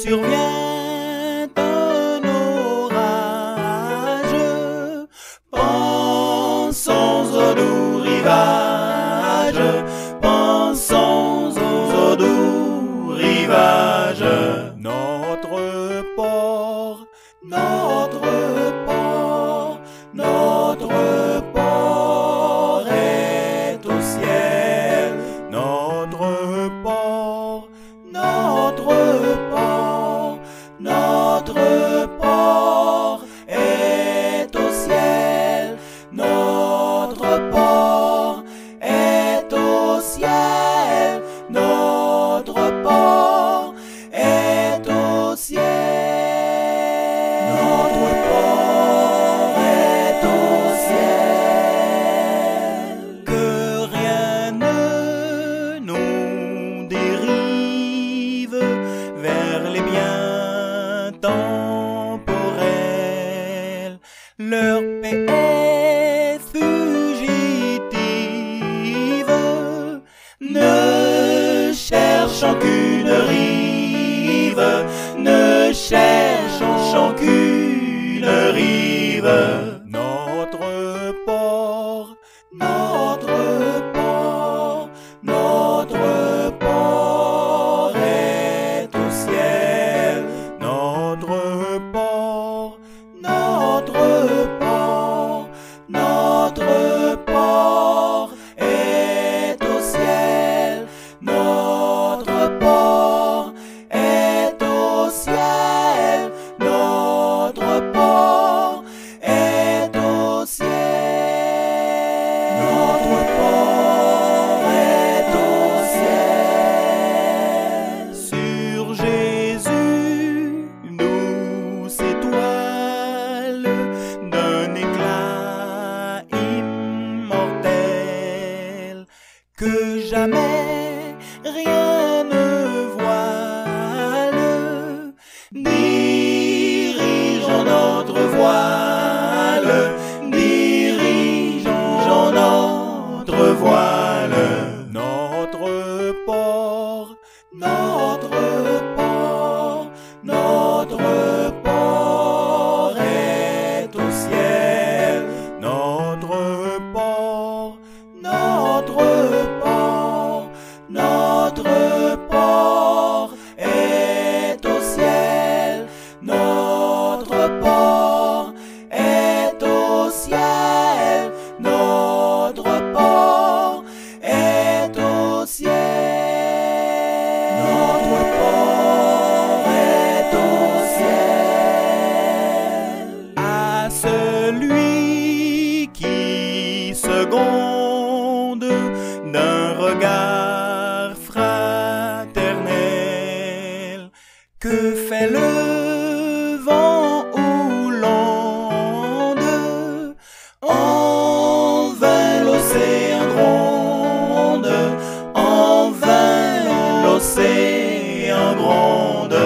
survient un orage, pensons au doux rivage, pensons au doux rivage. Notre port, notre port, notre port est au ciel. Notre port, notre port, notre port est au ciel. Notre port est au ciel. Notre port est au ciel. Notre port est au ciel. Que rien ne nous dérive vers les biens temporels. Leur paix est fugitive, ne cherchant qu'une rive, ne cherchant qu'une rive. Notre port, notre port, notre port est au ciel. Notre port, notre port, notre port est au ciel. Notre port est au ciel. Notre port est au ciel. Notre port est au ciel. Sur Jésus nous s'étoile d'un éclat immortel que jamais rien ne voile. Dirigeons notre voile, dirigeons notre voile. Notre port, notre port, notre port est au ciel. Notre port, notre port, notre port est au ciel. Notre port est au ciel. Notre port est au ciel. Notre port est au ciel. À celui qui seconde d'un regard fraternel, que fait le vent ou l'onde? En vain l'océan gronde, en vain l'océan gronde.